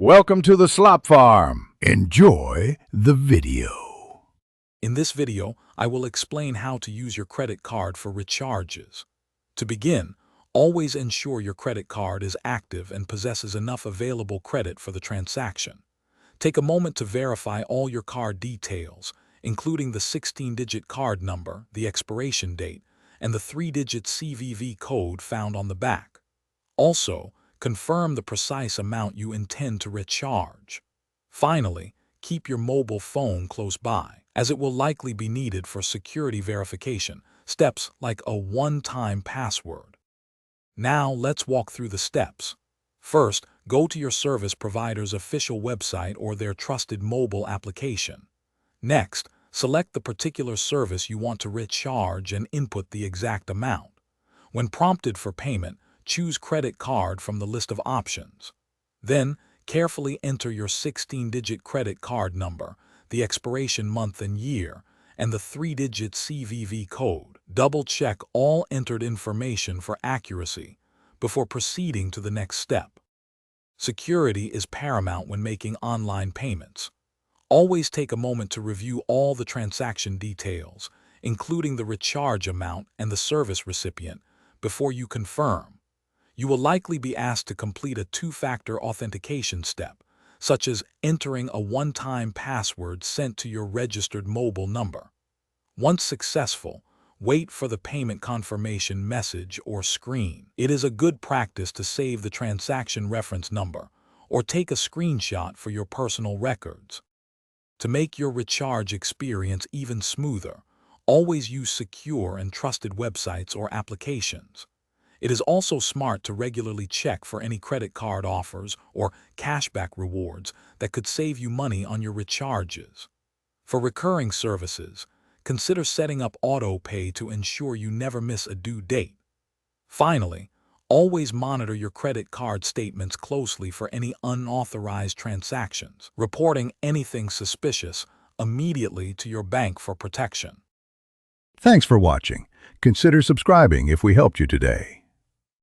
Welcome to the Slop Farm. Enjoy the video. In this video, I will explain how to use your credit card for recharges. To begin, always ensure your credit card is active and possesses enough available credit for the transaction. Take a moment to verify all your card details, including the 16-digit card number, the expiration date, and the 3-digit CVV code found on the back. Also, confirm the precise amount you intend to recharge. Finally, keep your mobile phone close by, as it will likely be needed for security verification, steps like a one-time password. Now let's walk through the steps. First, go to your service provider's official website or their trusted mobile application. Next, select the particular service you want to recharge and input the exact amount. When prompted for payment, choose credit card from the list of options. Then, carefully enter your 16-digit credit card number, the expiration month and year, and the 3-digit CVV code. Double-check all entered information for accuracy before proceeding to the next step. Security is paramount when making online payments. Always take a moment to review all the transaction details, including the recharge amount and the service recipient, before you confirm. You will likely be asked to complete a two-factor authentication step, such as entering a one-time password sent to your registered mobile number. Once successful, wait for the payment confirmation message or screen. It is a good practice to save the transaction reference number or take a screenshot for your personal records. To make your recharge experience even smoother, always use secure and trusted websites or applications. It is also smart to regularly check for any credit card offers or cashback rewards that could save you money on your recharges. For recurring services, consider setting up auto pay to ensure you never miss a due date. Finally, always monitor your credit card statements closely for any unauthorized transactions, reporting anything suspicious immediately to your bank for protection. Thanks for watching. Consider subscribing if we helped you today.